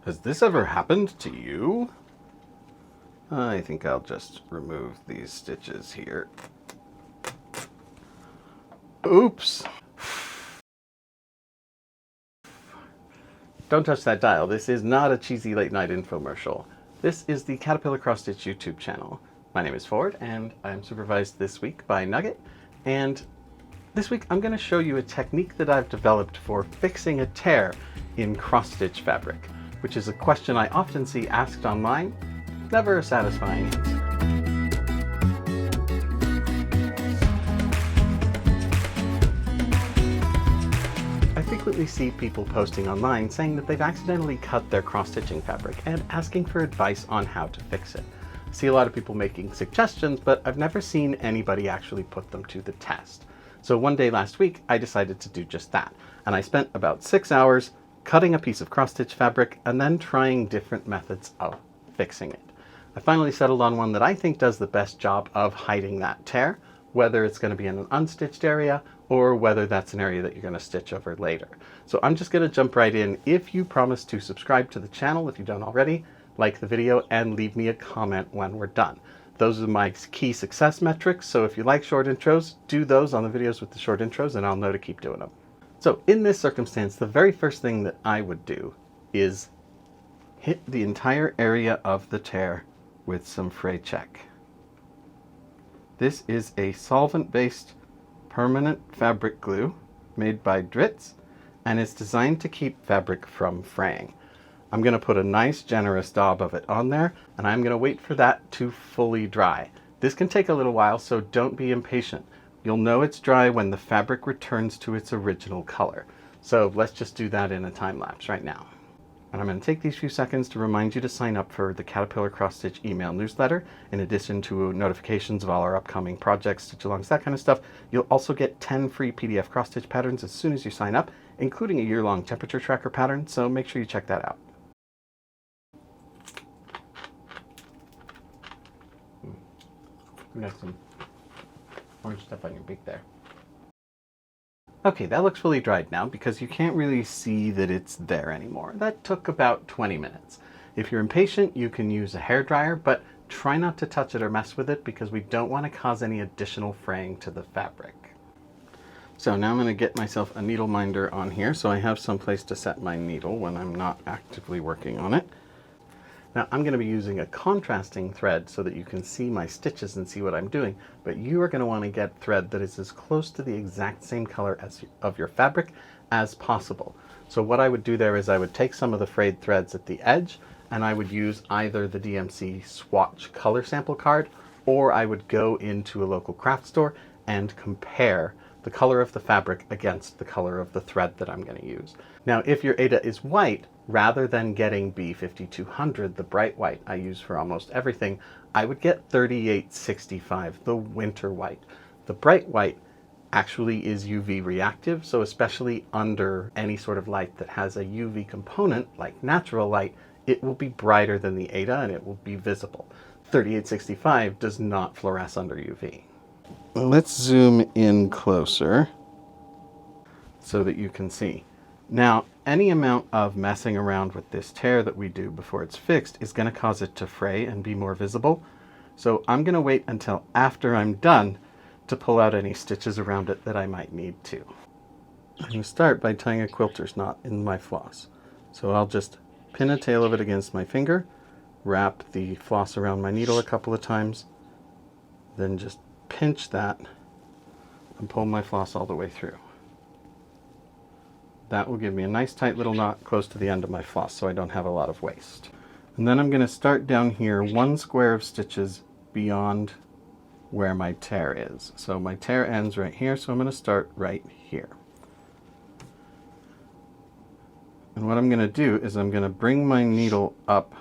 Has this ever happened to you? I think I'll just remove these stitches here. Oops! Don't touch that dial. This is not a cheesy late night infomercial. This is the Caterpillar Cross Stitch YouTube channel. My name is Ford and I'm supervised this week by Nugget. And this week I'm going to show you a technique that I've developed for fixing a tear in cross stitch fabric, which is a question I often see asked online. Never a satisfying answer. I frequently see people posting online saying that they've accidentally cut their cross-stitching fabric and asking for advice on how to fix it. I see a lot of people making suggestions, but I've never seen anybody actually put them to the test. So one day last week, I decided to do just that. And I spent about 6 hours cutting a piece of cross-stitch fabric and then trying different methods of fixing it. I finally settled on one that I think does the best job of hiding that tear, whether it's going to be in an unstitched area or whether that's an area that you're going to stitch over later. So I'm just going to jump right in. If you promise to subscribe to the channel, if you don't already, like the video and leave me a comment when we're done. Those are my key success metrics, so if you like short intros, do those on the videos with the short intros and I'll know to keep doing them. So in this circumstance, the very first thing that I would do is hit the entire area of the tear with some fray check. This is a solvent-based permanent fabric glue made by Dritz, and it's designed to keep fabric from fraying. I'm going to put a nice generous daub of it on there, and I'm going to wait for that to fully dry. This can take a little while, so don't be impatient. You'll know it's dry when the fabric returns to its original color. So let's just do that in a time lapse right now. And I'm going to take these few seconds to remind you to sign up for the Caterpillar Cross Stitch email newsletter. In addition to notifications of all our upcoming projects, stitch alongs, that kind of stuff, you'll also get 10 free PDF cross stitch patterns as soon as you sign up, including a year-long temperature tracker pattern, so make sure you check that out. You got some orange stuff on your beak there. Okay, that looks fully dried now because you can't really see that it's there anymore. That took about 20 minutes. If you're impatient, you can use a hairdryer, but try not to touch it or mess with it because we don't want to cause any additional fraying to the fabric. So now I'm going to get myself a needle minder on here so I have some place to set my needle when I'm not actively working on it. Now I'm going to be using a contrasting thread so that you can see my stitches and see what I'm doing, but you are going to want to get thread that is as close to the exact same color of your fabric as possible. So what I would do there is I would take some of the frayed threads at the edge and I would use either the DMC swatch color sample card, or I would go into a local craft store and compare the color of the fabric against the color of the thread that I'm going to use. Now if your Aida is white, rather than getting B5200, the bright white I use for almost everything, I would get 3865, the winter white. The bright white actually is UV reactive, so especially under any sort of light that has a UV component, like natural light, it will be brighter than the Aida and it will be visible. 3865 does not fluoresce under UV. Let's zoom in closer so that you can see. Now, any amount of messing around with this tear that we do before it's fixed is going to cause it to fray and be more visible. So I'm going to wait until after I'm done to pull out any stitches around it that I might need to. I'm going to start by tying a quilter's knot in my floss. So I'll just pin a tail of it against my finger, wrap the floss around my needle a couple of times, then just pinch that and pull my floss all the way through. That will give me a nice tight little knot close to the end of my floss so I don't have a lot of waste. And then I'm going to start down here 1 square of stitches beyond where my tear is. So my tear ends right here, so I'm going to start right here. And what I'm going to do is I'm going to bring my needle up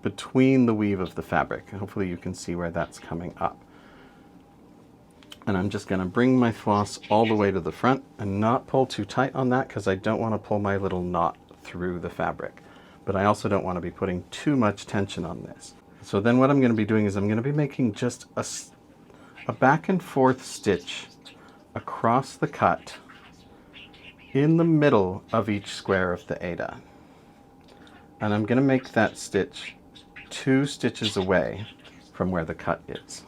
between the weave of the fabric. Hopefully you can see where that's coming up. And I'm just going to bring my floss all the way to the front and not pull too tight on that because I don't want to pull my little knot through the fabric. But I also don't want to be putting too much tension on this. So then what I'm going to be doing is I'm going to be making just a back and forth stitch across the cut in the middle of each square of the Aida. and I'm going to make that stitch 2 stitches away from where the cut is.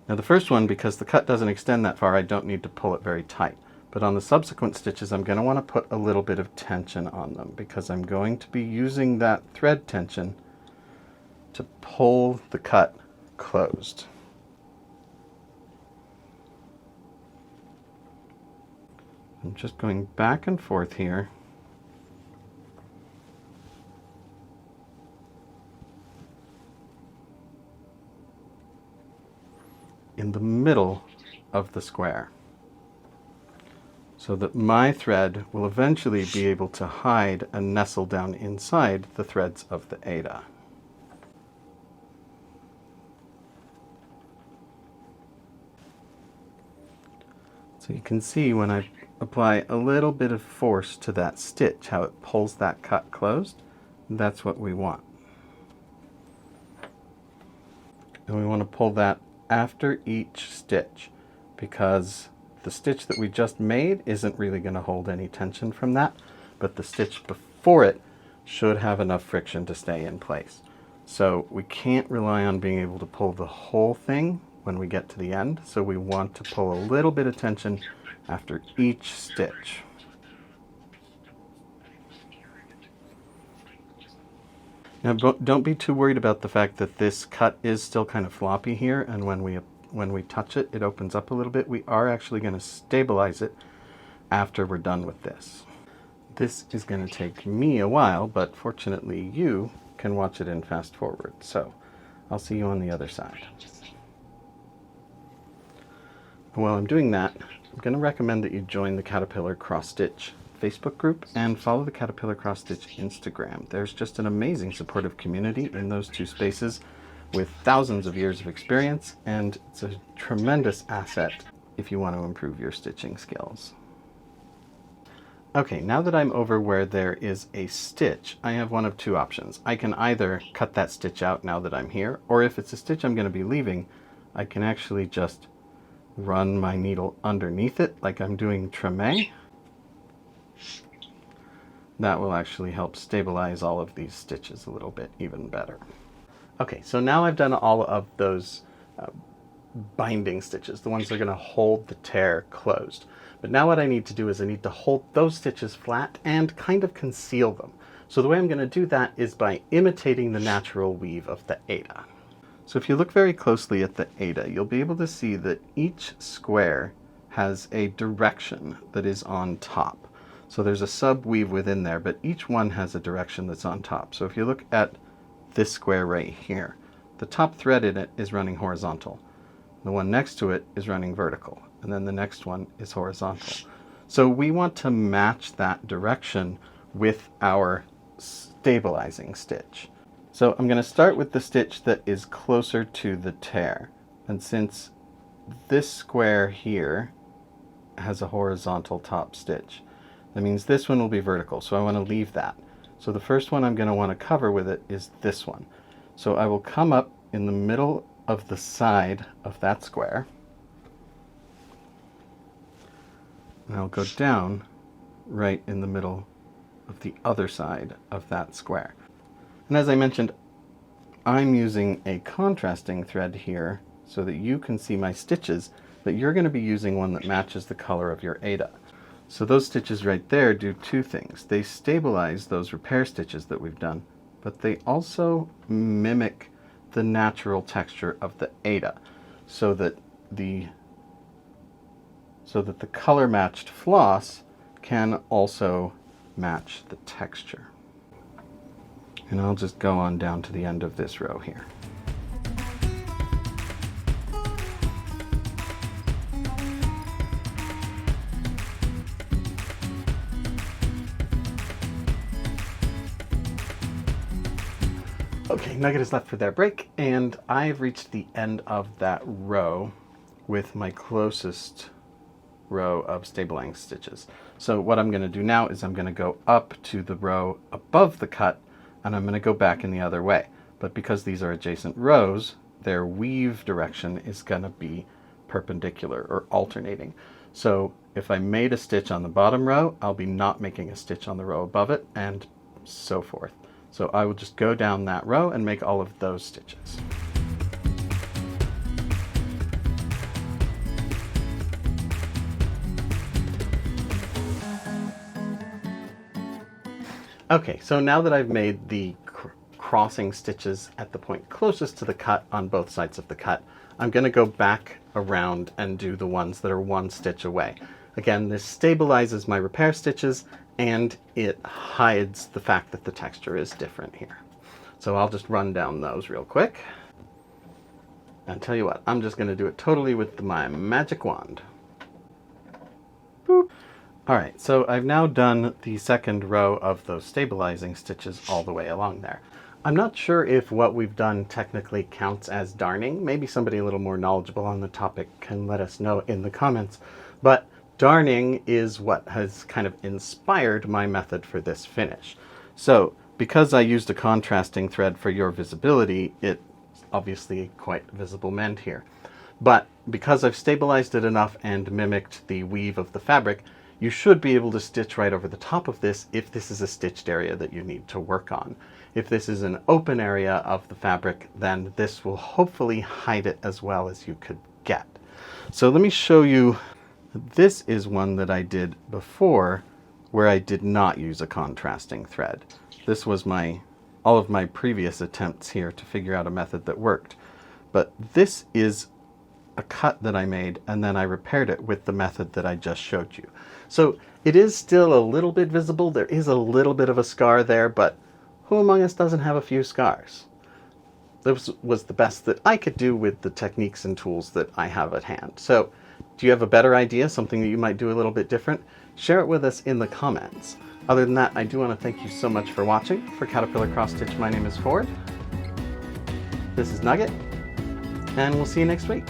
Now the first one, because the cut doesn't extend that far, I don't need to pull it very tight. But on the subsequent stitches, I'm going to want to put a little bit of tension on them because I'm going to be using that thread tension to pull the cut closed. I'm just going back and forth here. In the middle of the square, so that my thread will eventually be able to hide and nestle down inside the threads of the Aida. So you can see when I apply a little bit of force to that stitch, how it pulls that cut closed. That's what we want. And we want to pull that after each stitch, because the stitch that we just made isn't really going to hold any tension from that, but the stitch before it should have enough friction to stay in place. So we can't rely on being able to pull the whole thing when we get to the end, so we want to pull a little bit of tension after each stitch. Now don't be too worried about the fact that this cut is still kind of floppy here, and when we touch it, it opens up a little bit. We are actually going to stabilize it after we're done with this. This is going to take me a while, but fortunately you can watch it in fast forward. So I'll see you on the other side. While I'm doing that, I'm going to recommend that you join the Caterpillar Cross Stitch Facebook group and follow the Caterpillar Cross Stitch Instagram. There's just an amazing supportive community in those two spaces with thousands of years of experience, and it's a tremendous asset if you want to improve your stitching skills. Okay, now that I'm over where there is a stitch, I have one of two options. I can either cut that stitch out now that I'm here, or if it's a stitch I'm going to be leaving, I can actually just run my needle underneath it like I'm doing treme. That will actually help stabilize all of these stitches a little bit even better. Okay, so now I've done all of those binding stitches, the ones that are going to hold the tear closed. But now what I need to do is I need to hold those stitches flat and kind of conceal them. So the way I'm going to do that is by imitating the natural weave of the Aida. So if you look very closely at the Aida, you'll be able to see that each square has a direction that is on top. So there's a sub weave within there, but each one has a direction that's on top. So if you look at this square right here, the top thread in it is running horizontal. The one next to it is running vertical, and then the next one is horizontal. So we want to match that direction with our stabilizing stitch. So I'm going to start with the stitch that is closer to the tear. And since this square here has a horizontal top stitch, that means this one will be vertical, so I want to leave that. So the first one I'm going to want to cover with it is this one. So I will come up in the middle of the side of that square, and I'll go down right in the middle of the other side of that square. And as I mentioned, I'm using a contrasting thread here so that you can see my stitches, but you're going to be using one that matches the color of your Aida. So those stitches right there do two things. They stabilize those repair stitches that we've done, but they also mimic the natural texture of the Aida so that the color matched floss can also match the texture. And I'll just go on down to the end of this row here. Okay, Nugget is left for their break, and I've reached the end of that row with my closest row of stabilizing stitches. So what I'm going to do now is I'm going to go up to the row above the cut, and I'm going to go back in the other way. But because these are adjacent rows, their weave direction is going to be perpendicular or alternating. So if I made a stitch on the bottom row, I'll be not making a stitch on the row above it, and so forth. So I will just go down that row and make all of those stitches. Okay, so now that I've made the crossing stitches at the point closest to the cut on both sides of the cut, I'm going to go back around and do the ones that are one stitch away. Again, this stabilizes my repair stitches and it hides the fact that the texture is different here. So I'll just run down those real quick. And tell you what, I'm just going to do it totally with my magic wand. Boop. Alright, so I've now done the second row of those stabilizing stitches all the way along there. I'm not sure if what we've done technically counts as darning. Maybe somebody a little more knowledgeable on the topic can let us know in the comments. But darning is what has kind of inspired my method for this finish. So because I used a contrasting thread for your visibility, it's obviously quite visible mend here. But because I've stabilized it enough and mimicked the weave of the fabric, you should be able to stitch right over the top of this if this is a stitched area that you need to work on. If this is an open area of the fabric, then this will hopefully hide it as well as you could get. So let me show you. This is one that I did before where I did not use a contrasting thread. This was all of my previous attempts here to figure out a method that worked. But this is a cut that I made and then I repaired it with the method that I just showed you. So it is still a little bit visible. There is a little bit of a scar there, but who among us doesn't have a few scars? This was the best that I could do with the techniques and tools that I have at hand. So do you have a better idea, something that you might do a little bit different? Share it with us in the comments. Other than that, I do want to thank you so much for watching. For Caterpillar Cross Stitch, my name is Ford. This is Nugget, and we'll see you next week.